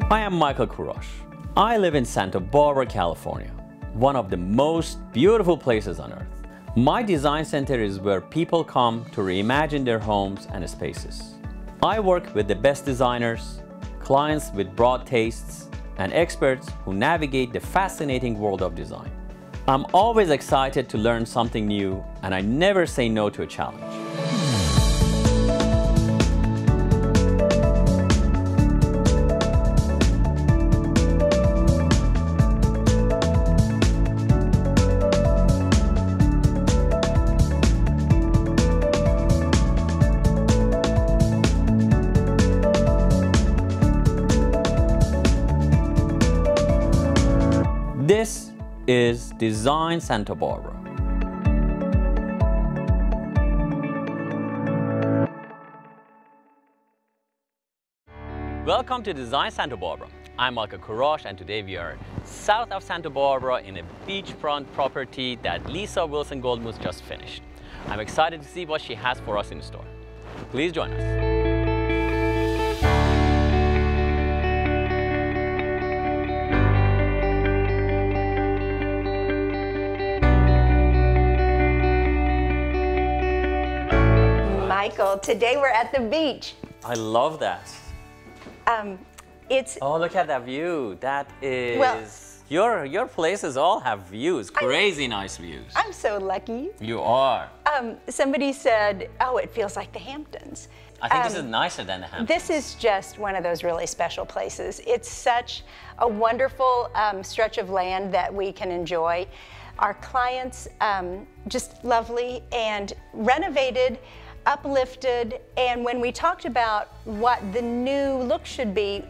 I am Michael Kourosh. I live in Santa Barbara, California, one of the most beautiful places on earth. My design center is where people come to reimagine their homes and spaces. I work with the best designers, clients with broad tastes, and experts who navigate the fascinating world of design. I'm always excited to learn something new, and I never say no to a challenge. This is Design Santa Barbara. Welcome to Design Santa Barbara. I'm Michael Kourosh, and today we are south of Santa Barbara in a beachfront property that Leesa Wilson-Goldmuntz just finished. I'm excited to see what she has for us in store. Please join us. Michael, today we're at the beach. I love that. Oh, look at that view. That is, well, your places all have views, crazy nice views. I'm so lucky. You are. Somebody said, oh, it feels like the Hamptons. I think this is nicer than the Hamptons. This is just one of those really special places. It's such a wonderful stretch of land that we can enjoy. Our clients, just lovely and renovated, uplifted, and when we talked about what the new look should be,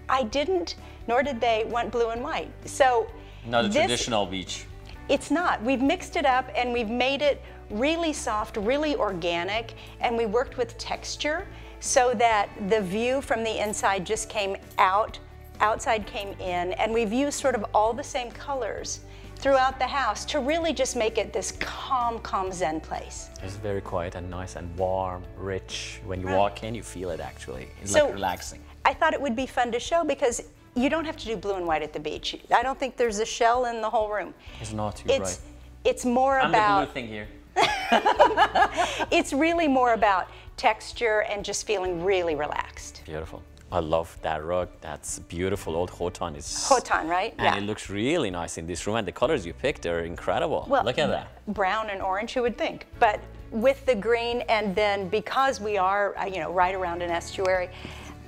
I didn't, nor did they, want blue and white. So not a traditional beach. It's not. We've mixed it up and we've made it really soft, really organic, and we worked with texture so that the view from the inside just came out, outside came in, and we've used sort of all the same colors throughout the house to really just make it this calm zen place. It's very quiet and nice and warm, rich. When you walk in, you feel it actually. It's like relaxing. I thought it would be fun to show because you don't have to do blue and white at the beach. I don't think there's a shell in the whole room. It's not, you're right. It's more I'm about... the blue thing here. It's really more about texture and just feeling really relaxed. Beautiful. I love that rug. That's beautiful. Old Khotan is... Khotan, right? And it looks really nice in this room, and the colors you picked are incredible. Well, look at that. Brown and orange, who would think? But with the green, and then because we are, right around an estuary,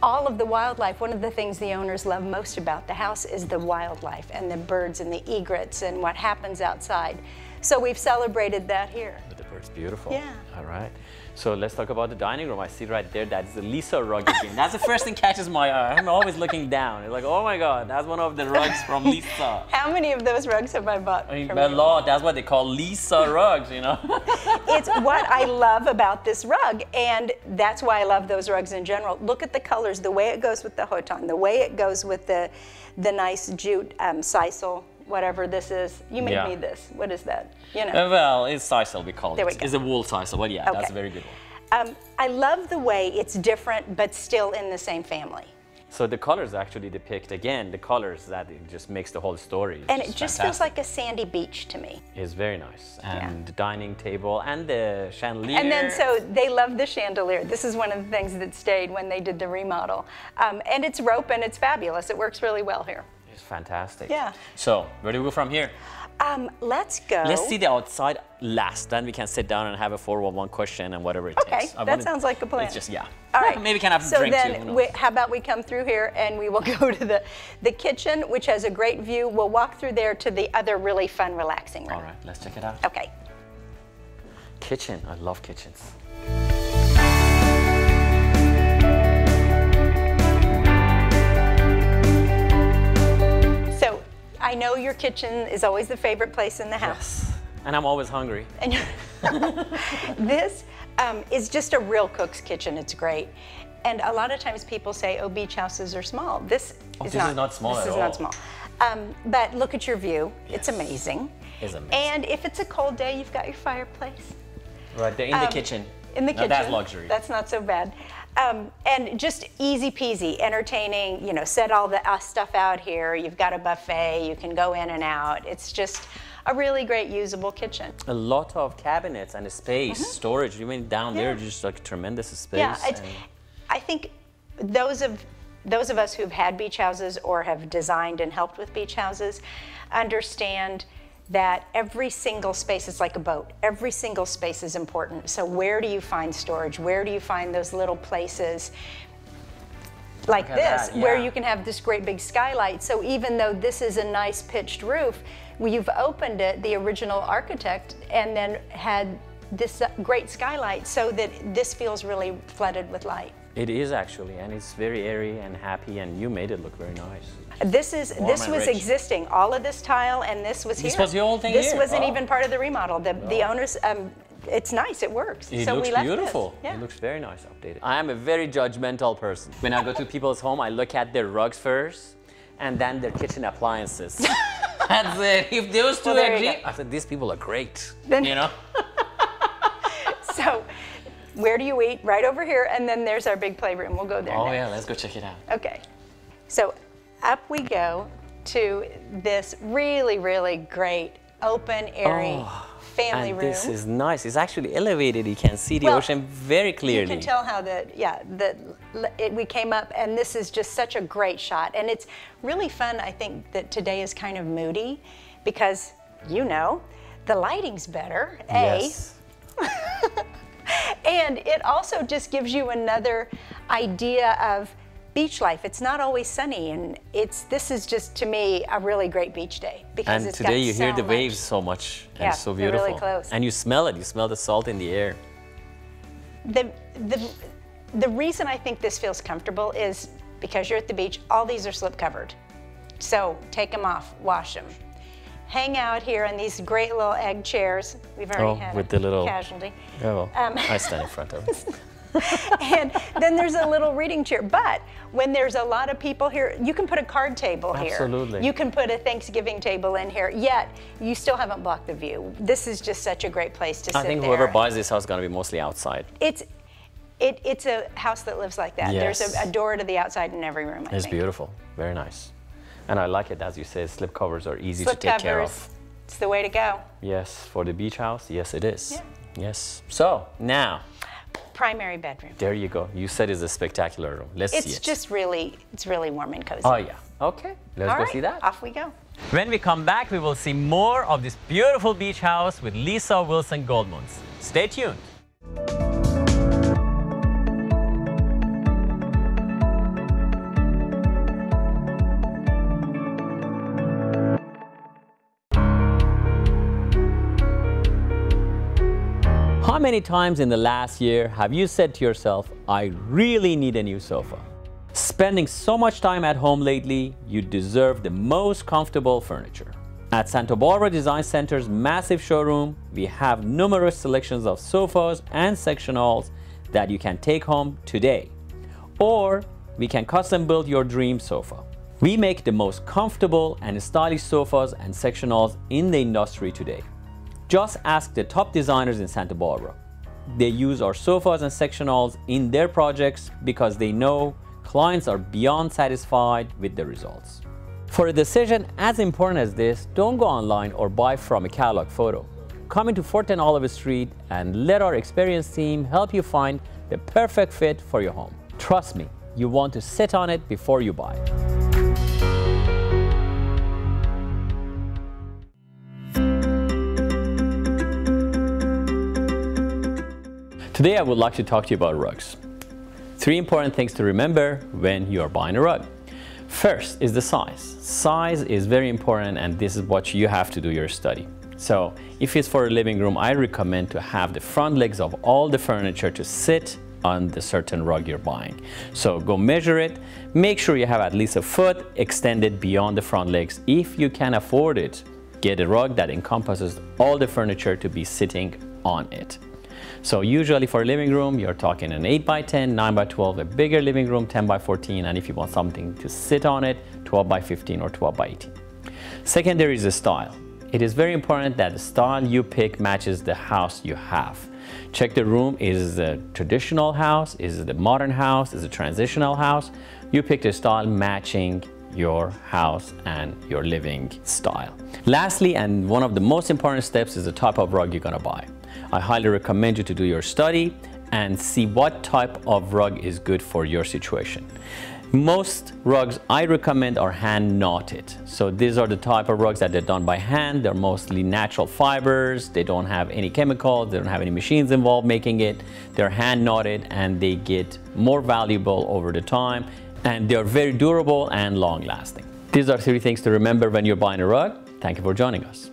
all of the wildlife, one of the things the owners love most about the house is the wildlife and the birds and the egrets and what happens outside. So we've celebrated that here. But the bird's beautiful. Yeah. All right. So let's talk about the dining room. I see right there, that's the Leesa rug again. That's the first thing catches my eye. I'm always looking down. It's like, oh my God, that's one of the rugs from Leesa. How many of those rugs have I bought? I mean, a lot. That's what they call Leesa rugs, It's what I love about this rug, and that's why I love those rugs in general. Look at the colors, the way it goes with the Khotan, the way it goes with the nice jute sisal, whatever this is. You made me this. What is that? Well, it's sisal, we call it. There we go. It's a wool sisal, but yeah, that's a very good one. I love the way it's different, but still in the same family. So the colors actually depict, again, the colors that it just makes the whole story. And it just feels like a sandy beach to me. It's very nice. And the dining table and the chandelier. And then so they love the chandelier. This is one of the things that stayed when they did the remodel. And it's rope and it's fabulous. It works really well here. It's fantastic. Yeah. So where do we go from here? Let's go. Let's see the outside last, then we can sit down and have a 411 question and whatever it takes. Okay, that sounds like a plan. It's just, yeah. All right. Maybe we can have a drink too. So then, how about we come through here and we will go to the kitchen, which has a great view. We'll walk through there to the other really fun, relaxing room. All right, let's check it out. Okay. Kitchen, I love kitchens. I know your kitchen is always the favorite place in the house. Yes, and I'm always hungry. And this is just a real cook's kitchen. It's great. And a lot of times people say, oh, beach houses are small. This is not small at all. This is not small. But look at your view. Yes. It's amazing. It's amazing. And if it's a cold day, you've got your fireplace. Right there in the kitchen. In the kitchen. That's luxury. That's not so bad. And just easy peasy, entertaining, you know, set all the stuff out here. You've got a buffet, you can go in and out. It's just a really great usable kitchen. A lot of cabinets and space, storage, even down there, just like tremendous space. Yeah, I think those of us who've had beach houses or have designed and helped with beach houses understand that every single space is like a boat. Every single space is important. So where do you find storage? Where do you find those little places like this, where you can have this great big skylight? So even though this is a nice pitched roof, you've opened it, the original architect, and then had this great skylight so that this feels really flooded with light. It is actually, and it's very airy and happy, and you made it look very nice. This was existing. All of this tile and this was here. This was the old thing This here? wasn't even part of the remodel. The owners, it's nice, it works. It so looks we left beautiful. This. Yeah. It looks very nice updated. I am a very judgmental person. When I go to people's home, I look at their rugs first, and then their kitchen appliances. That's it. If those two agree, I said, these people are great, you know? So, where do you eat? Right over here, and then there's our big playroom. We'll go there next. Yeah, let's go check it out. Okay. So, up we go to this really, really great, open, airy family room. This is nice. It's actually elevated. You can see the ocean very clearly. You can tell how we came up, and this is just such a great shot. And it's really fun, I think, that today is kind of moody because, you know, the lighting's better, Yes. And it also just gives you another idea of beach life. It's not always sunny, and this is just, to me, a really great beach day because and today you hear the waves so much, and it's so beautiful. They're really close. And you smell it. You smell the salt in the air. The reason I think this feels comfortable is because you're at the beach. All these are slip covered, so take them off, wash them. Hang out here on these great little egg chairs. We've already had with the little casualty. Oh, I stand in front of it. And then there's a little reading chair. But when there's a lot of people here, you can put a card table here. Absolutely. You can put a Thanksgiving table in here, yet you still haven't blocked the view. This is just such a great place to sit there. I think whoever buys this house is going to be mostly outside. It's a house that lives like that. Yes. There's a door to the outside in every room, I think. It's beautiful. Very nice. And I like it, as you said, slip covers are easy to take care of. It's the way to go. Yes, for the beach house, yes it is. Yeah. Yes. So, now. Primary bedroom. There you go. You said it's a spectacular room. Let's see it. It's just really warm and cozy. Oh yeah. Okay, let's go see that. Off we go. When we come back, we will see more of this beautiful beach house with Leesa Wilson-Goldmuntz. Stay tuned. How many times in the last year have you said to yourself, I really need a new sofa? Spending so much time at home lately, you deserve the most comfortable furniture. At Santa Barbara Design Center's massive showroom, we have numerous selections of sofas and sectionals that you can take home today. Or we can custom build your dream sofa. We make the most comfortable and stylish sofas and sectionals in the industry today. Just ask the top designers in Santa Barbara. They use our sofas and sectionals in their projects because they know clients are beyond satisfied with the results. For a decision as important as this, don't go online or buy from a catalog photo. Come into 410 Olive Street and let our experienced team help you find the perfect fit for your home. Trust me, you want to sit on it before you buy it. Today I would like to talk to you about rugs. 3 important things to remember when you are buying a rug. First is the size. Size is very important, and this is what you have to do your study. So if it's for a living room, I recommend to have the front legs of all the furniture to sit on the certain rug you're buying. So go measure it. Make sure you have at least a foot extended beyond the front legs. If you can afford it, get a rug that encompasses all the furniture to be sitting on it. So usually for a living room, you're talking an 8x10, 9x12, a bigger living room, 10x14, and if you want something to sit on it, 12x15 or 12x18. Secondary is the style. It is very important that the style you pick matches the house you have. Check the room. Is it a traditional house? Is it a modern house? Is it a transitional house? You pick a style matching your house and your living style. Lastly, and one of the most important steps, is the type of rug you're gonna buy. I highly recommend you to do your study and see what type of rug is good for your situation. Most rugs I recommend are hand knotted. So these are the type of rugs that they're done by hand. They're mostly natural fibers. They don't have any chemicals. They don't have any machines involved making it. They're hand knotted and they get more valuable over the time, and they're very durable and long lasting. These are 3 things to remember when you're buying a rug. Thank you for joining us.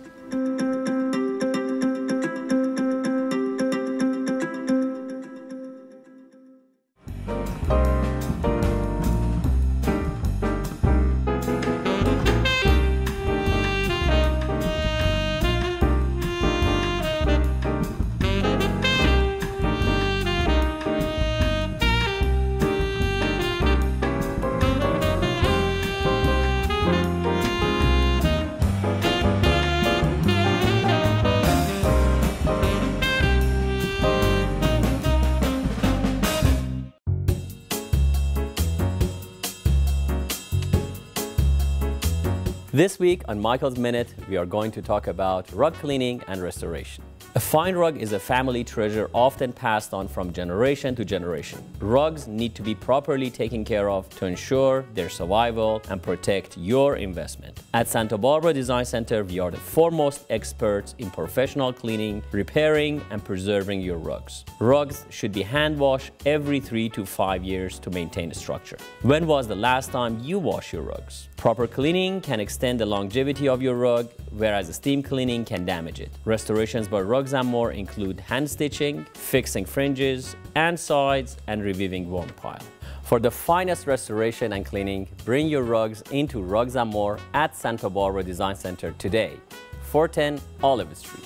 This week on Michael's Minute, we are going to talk about rug cleaning and restoration. A fine rug is a family treasure often passed on from generation to generation. Rugs need to be properly taken care of to ensure their survival and protect your investment. At Santa Barbara Design Center, we are the foremost experts in professional cleaning, repairing, and preserving your rugs. Rugs should be hand washed every 3 to 5 years to maintain structure. When was the last time you washed your rugs? Proper cleaning can extend the longevity of your rug, whereas steam cleaning can damage it. Restorations by Rugs & More include hand stitching, fixing fringes and sides, and reviewing worn pile. For the finest restoration and cleaning, bring your rugs into Rugs & More at Santa Barbara Design Center today, 410 Olive Street.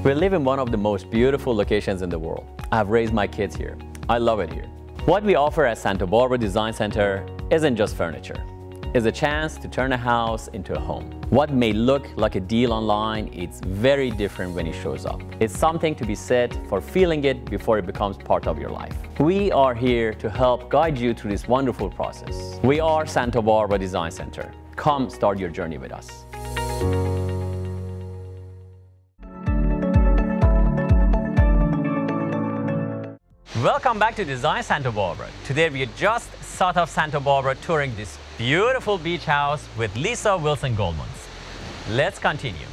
We live in one of the most beautiful locations in the world. I've raised my kids here. I love it here. What we offer at Santa Barbara Design Center isn't just furniture. It's a chance to turn a house into a home. What may look like a deal online, it's very different when it shows up. It's something to be said for feeling it before it becomes part of your life. We are here to help guide you through this wonderful process. We are Santa Barbara Design Center. Come start your journey with us. Welcome back to Design Santa Barbara. Today we are just south of Santa Barbara touring this beautiful beach house with Leesa Wilson-Goldmuntz. Let's continue.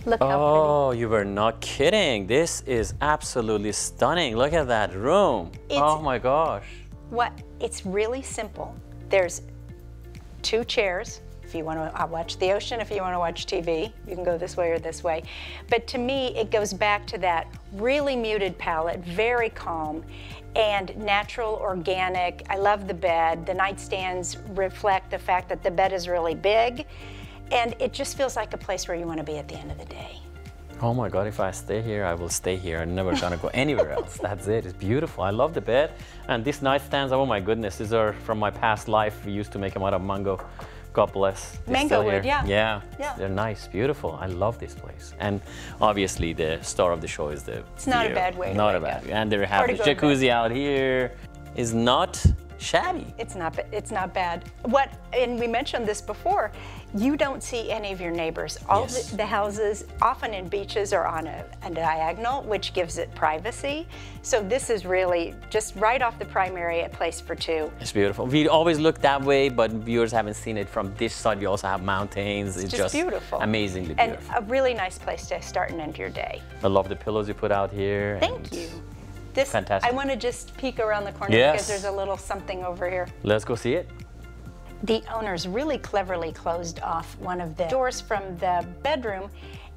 Look how pretty. Oh, you were not kidding. This is absolutely stunning. Look at that room. Oh my gosh. It's really simple. There's 2 chairs. If you want to watch the ocean, if you want to watch TV, you can go this way or this way. But to me, it goes back to that really muted palette, very calm and natural, organic. I love the bed. The nightstands reflect the fact that the bed is really big, and it just feels like a place where you want to be at the end of the day. Oh my God, if I stay here, I will stay here. I'm never gonna go anywhere else. That's it, it's beautiful. I love the bed. And these nightstands, oh my goodness, these are from my past life. We used to make them out of mango. God bless. Mango wood, yeah. Yeah, they're nice, beautiful. I love this place. And obviously the star of the show is the It's not a bad way. Not a bad way. And they have the jacuzzi out here. Is not shabby. It's not bad. And we mentioned this before, you don't see any of your neighbors. All the houses, often in beaches, are on a diagonal, which gives it privacy. So this is really just right off the primary, a place for 2. It's beautiful. We always look that way, but viewers haven't seen it from this side. We also have mountains. It's just beautiful. Amazingly beautiful. And a really nice place to start and end your day. I love the pillows you put out here. Thank you. Fantastic. I want to just peek around the corner because there's a little something over here. Let's go see it. The owners really cleverly closed off one of the doors from the bedroom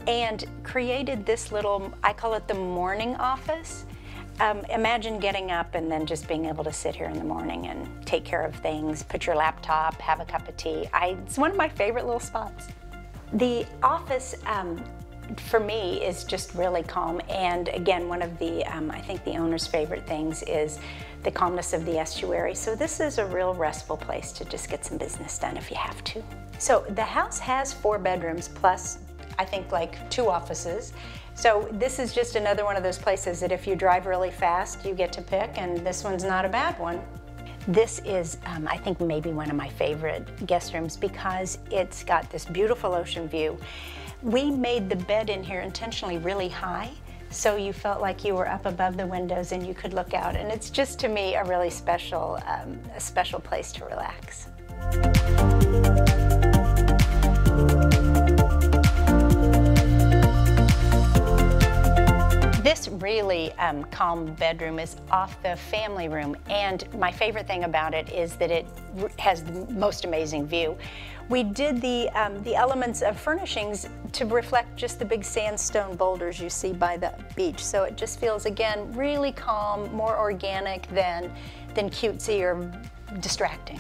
and created this little, I call it the morning office. Imagine getting up and then just being able to sit here in the morning and take care of things, put your laptop, have a cup of tea. It's one of my favorite little spots. The office for me is just really calm. And again, one of the, I think the owner's favorite things is the calmness of the estuary. So this is a real restful place to just get some business done if you have to. So the house has 4 bedrooms plus, I think, like 2 offices. So this is just another one of those places that if you drive really fast, you get to pick, and this one's not a bad one. This is, I think, maybe one of my favorite guest rooms because it's got this beautiful ocean view. We made the bed in here intentionally really high, so you felt like you were up above the windows and you could look out. And it's just, to me, a really special place to relax. This really calm bedroom is off the family room, and my favorite thing about it is that it has the most amazing view. We did the elements of furnishings to reflect just the big sandstone boulders you see by the beach, so it just feels, again, really calm, more organic than cutesy or distracting.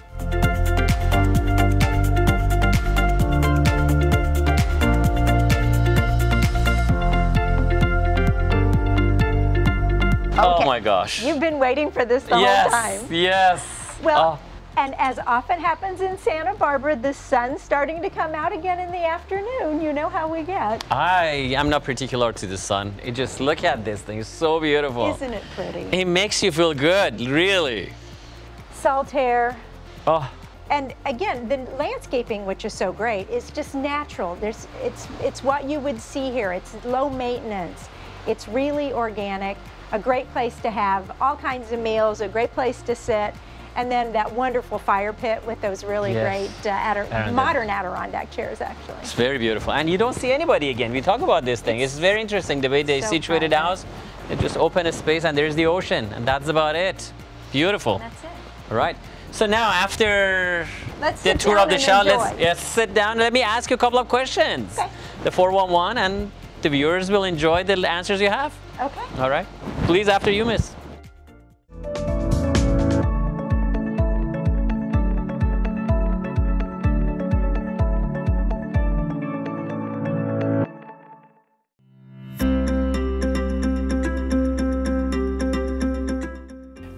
Okay. Oh my gosh. You've been waiting for this the whole time. Yes. Well, and as often happens in Santa Barbara, the sun's starting to come out again in the afternoon. You know how we get. I am not particular to the sun. It just, look at this thing. It's so beautiful. Isn't it pretty? It makes you feel good, really. Salt air. Oh. And again, the landscaping, which is so great, is just natural. It's what you would see here. It's low maintenance. It's really organic. A great place to have all kinds of meals, a great place to sit, and then that wonderful fire pit with those really great modern Adirondack chairs, actually. It's very beautiful. And you don't see anybody again. We talk about this thing. It's very interesting the way they situated the house. They just open a space and there's the ocean, and that's about it. Beautiful. And that's it. All right. So now, after the tour of the show, let's sit down. Let me ask you a couple of questions. Okay. The 411, and the viewers will enjoy the answers you have. Okay. All right. Please, after you, miss.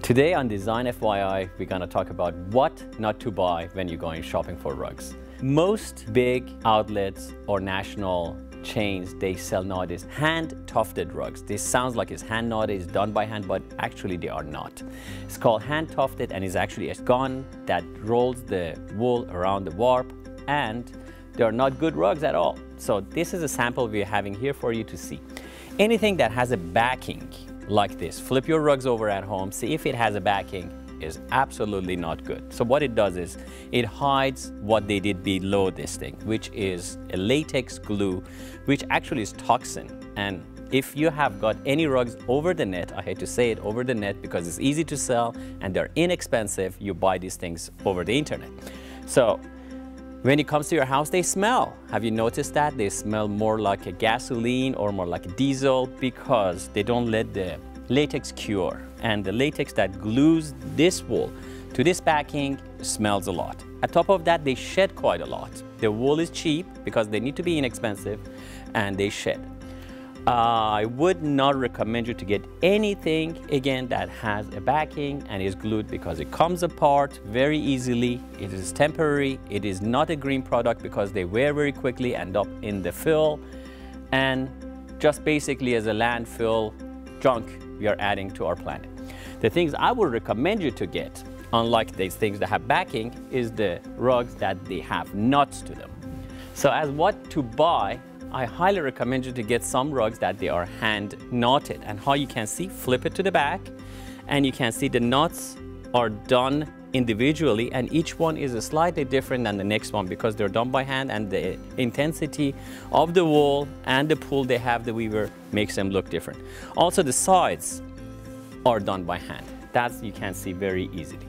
Today on Design FYI, we're going to talk about what not to buy when you're going shopping for rugs. Most big outlets or national chains, they sell nowadays hand-tufted rugs. This sounds like it's hand knotted, it's done by hand, but actually they are not. It's called hand-tufted, and it's actually a gun that rolls the wool around the warp, and they are not good rugs at all. So this is a sample we're having here for you to see. Anything that has a backing like this, flip your rugs over at home, see if it has a backing, is absolutely not good. So what it does is it hides what they did below this thing, which is a latex glue, which actually is toxin. And if you have got any rugs over the net, I hate to say it, over the net, because it's easy to sell and they're inexpensive, you buy these things over the internet. So when it comes to your house, they smell. Have you noticed that? They smell more like a gasoline or more like a diesel because they don't let the latex cure. And the latex that glues this wool to this backing smells a lot. On top of that, they shed quite a lot. The wool is cheap because they need to be inexpensive, and they shed. I would not recommend you to get anything, again, that has a backing and is glued, because it comes apart very easily. It is temporary. It is not a green product because they wear very quickly, end up in the fill, and just basically as a landfill junk we are adding to our planet. The things I would recommend you to get, unlike these things that have backing, is the rugs that they have nuts to them. So as what to buy, I highly recommend you to get some rugs that they are hand knotted. And how you can see, flip it to the back, and you can see the knots are done individually, and each one is slightly different than the next one because they're done by hand, and the intensity of the wool and the pull they have, the weaver, makes them look different. Also, the sides are done by hand. That you can see very easily.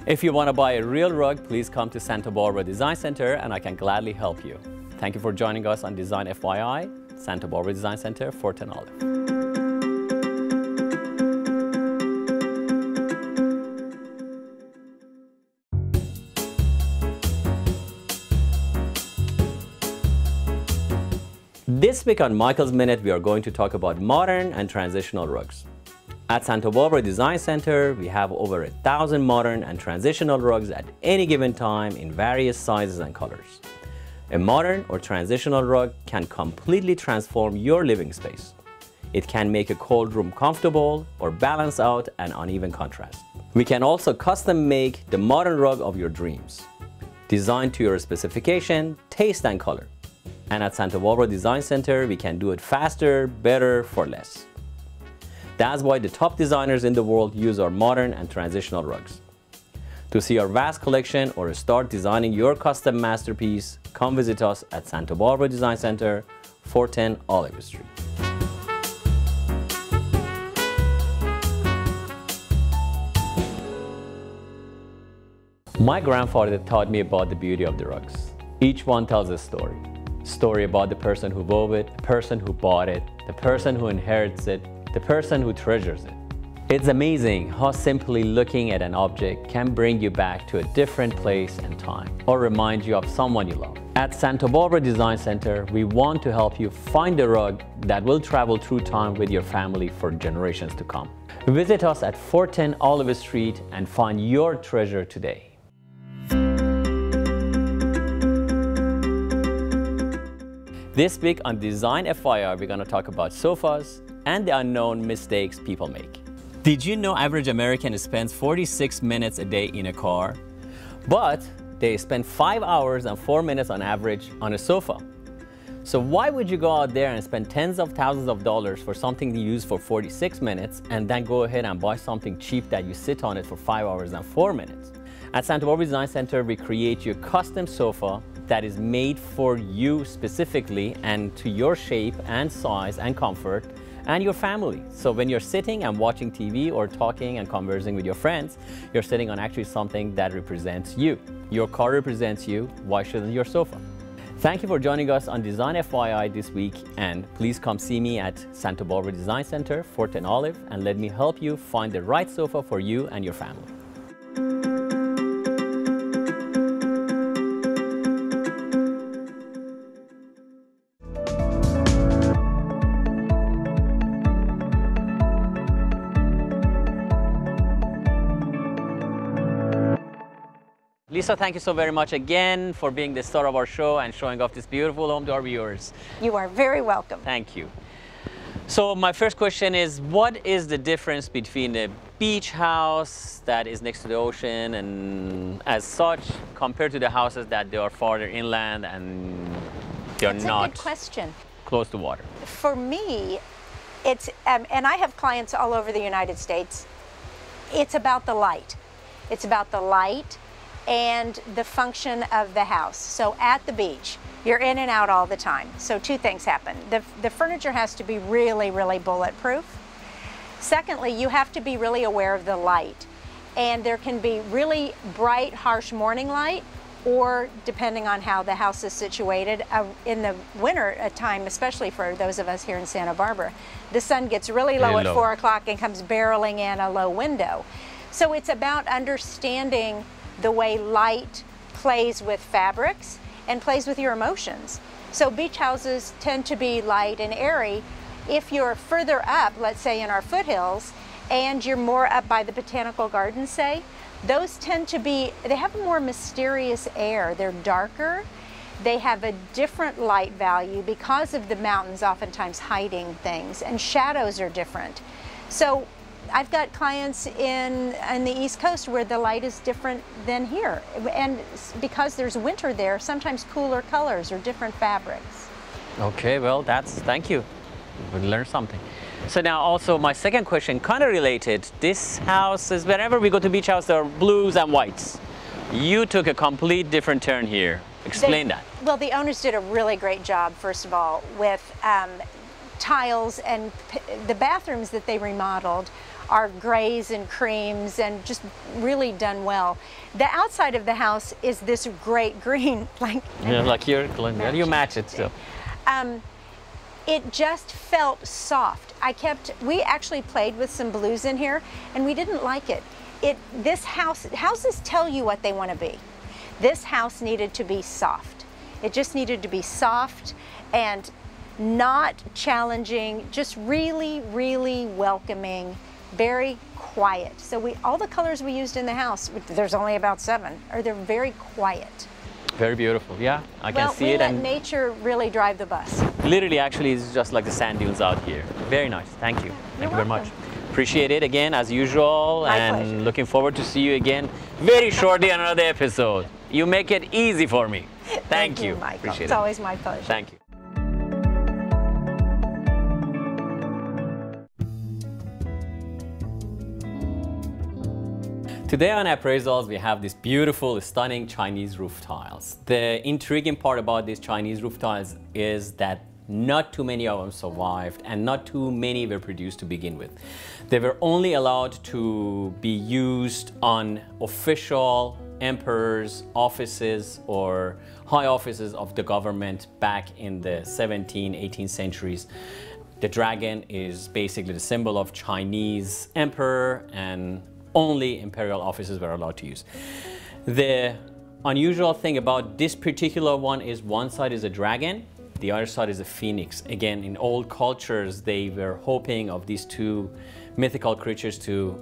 If you want to buy a real rug, please come to Santa Barbara Design Center, and I can gladly help you. Thank you for joining us on Design FYI, Santa Barbara Design Center, Fort and Olive. This week on Michael's Minute, we are going to talk about modern and transitional rugs. At Santa Barbara Design Center, we have over 1,000 modern and transitional rugs at any given time in various sizes and colors. A modern or transitional rug can completely transform your living space. It can make a cold room comfortable or balance out an uneven contrast. We can also custom make the modern rug of your dreams, designed to your specification, taste, and color. And at Santa Barbara Design Center, we can do it faster, better, for less. That's why the top designers in the world use our modern and transitional rugs. To see our vast collection or start designing your custom masterpiece, come visit us at Santa Barbara Design Center, 410 Olive Street. My grandfather taught me about the beauty of the rugs. Each one tells a story. Story about the person who wove it, the person who bought it, the person who inherits it, the person who treasures it. It's amazing how simply looking at an object can bring you back to a different place and time, or remind you of someone you love. At Santa Barbara Design Center, we want to help you find a rug that will travel through time with your family for generations to come. Visit us at 410 Olive Street and find your treasure today. This week on Design FYI, we're going to talk about sofas and the unknown mistakes people make. Did you know average American spends 46 minutes a day in a car, but they spend 5 hours and 4 minutes on average on a sofa? So why would you go out there and spend tens of thousands of dollars for something you use for 46 minutes and then go ahead and buy something cheap that you sit on it for 5 hours and 4 minutes? At Santa Barbara Design Center, we create your custom sofa that is made for you specifically and to your shape and size and comfort and your family. So when you're sitting and watching TV or talking and conversing with your friends, you're sitting on actually something that represents you. Your car represents you, why shouldn't your sofa? Thank you for joining us on Design FYI this week, and please come see me at Santa Barbara Design Center, 410 Olive, and let me help you find the right sofa for you and your family. Lisa, thank you so very much again for being the star of our show and showing off this beautiful home to our viewers. You are very welcome. Thank you. So my first question is, what is the difference between a beach house that is next to the ocean and as such compared to the houses that they are farther inland and they're not good question. Close to water? For me, it's, and I have clients all over the United States, it's about the light. It's about the light and the function of the house. So at the beach, you're in and out all the time. So two things happen. The furniture has to be really, really bulletproof. Secondly, you have to be really aware of the light. And there can be really bright, harsh morning light, or depending on how the house is situated, in the winter time, especially for those of us here in Santa Barbara, the sun gets really low at 4 o'clock and comes barreling in a low window. So it's about understanding the way light plays with fabrics and plays with your emotions. So beach houses tend to be light and airy. If you're further up, let's say in our foothills, and you're more up by the botanical gardens, say, those tend to be, they have a more mysterious air. They're darker. They have a different light value because of the mountains oftentimes hiding things, and shadows are different. So I've got clients in the East Coast where the light is different than here. And because there's winter there, sometimes cooler colors or different fabrics. Okay, well, thank you. We learned something. So now also my second question, kind of related. This house is, whenever we go to beach house, there are blues and whites. You took a complete different turn here. Explain that. Well, the owners did a really great job, first of all, with tiles, and the bathrooms that they remodeled are grays and creams and just really done well. The outside of the house is this great green, like you match it still. It just felt soft. We actually played with some blues in here, and we didn't like it. Houses tell you what they want to be. This house needed to be soft. It just needed to be soft, and not challenging, just really, really welcoming, very quiet. So all the colors we used in the house, there's only about 7, they're very quiet. Very beautiful, yeah, I can see it. Well, we let nature really drive the bus. Literally, actually, it's just like the sand dunes out here. Very nice, thank you. Thank you very much. Appreciate it again, as usual, My pleasure. Looking forward to see you again very shortly on another episode. You make it easy for me. Thank you, Michael. Appreciate It's it. always my pleasure. Thank you. Today on Appraisals, we have these beautiful, stunning Chinese roof tiles. The intriguing part about these Chinese roof tiles is that not too many of them survived and not too many were produced to begin with. They were only allowed to be used on official emperors' offices or high offices of the government back in the 17th, 18th centuries. The dragon is basically the symbol of Chinese emperor, and only imperial offices were allowed to use. The unusual thing about this particular one is one side is a dragon, the other side is a phoenix. Again, in old cultures, they were hoping of these two mythical creatures to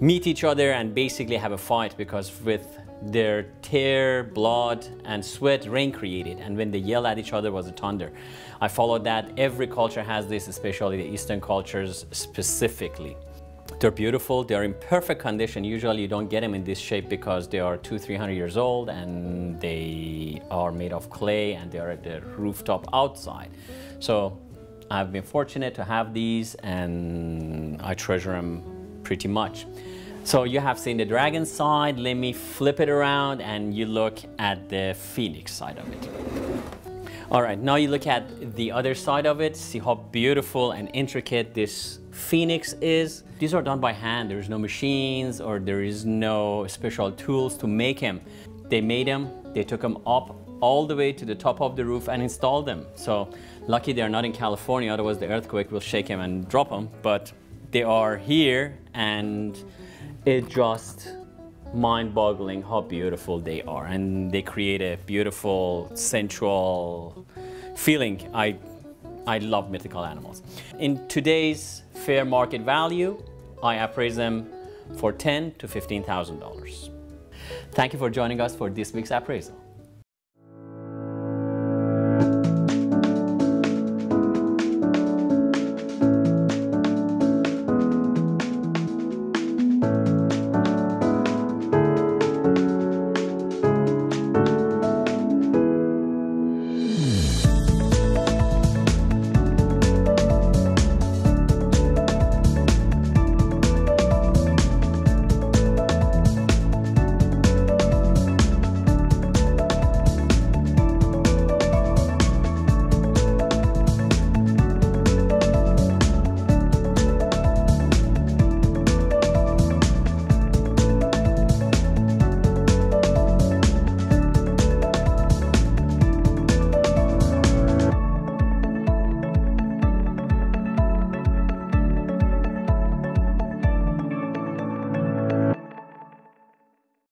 meet each other and basically have a fight, because with their tear, blood, and sweat, rain created, and when they yell at each other was a thunder. I followed that. Every culture has this, especially the Eastern cultures specifically. They're beautiful, they're in perfect condition. Usually you don't get them in this shape because they are 200-300 years old and they are made of clay and they are at the rooftop outside. So I've been fortunate to have these and I treasure them pretty much. So you have seen the dragon side. Let me flip it around and you look at the phoenix side of it. All right, now you look at the other side of it, see how beautiful and intricate this phoenix is. These are done by hand. There's no machines or there is no special tools to make them. They made them, they took them up all the way to the top of the roof and installed them. So lucky they're not in California, otherwise the earthquake will shake them and drop them. But they are here and it's just mind-boggling how beautiful they are, and they create a beautiful sensual feeling. I love mythical animals. In today's fair market value, I appraise them for $10,000 to $15,000. Thank you for joining us for this week's appraisal.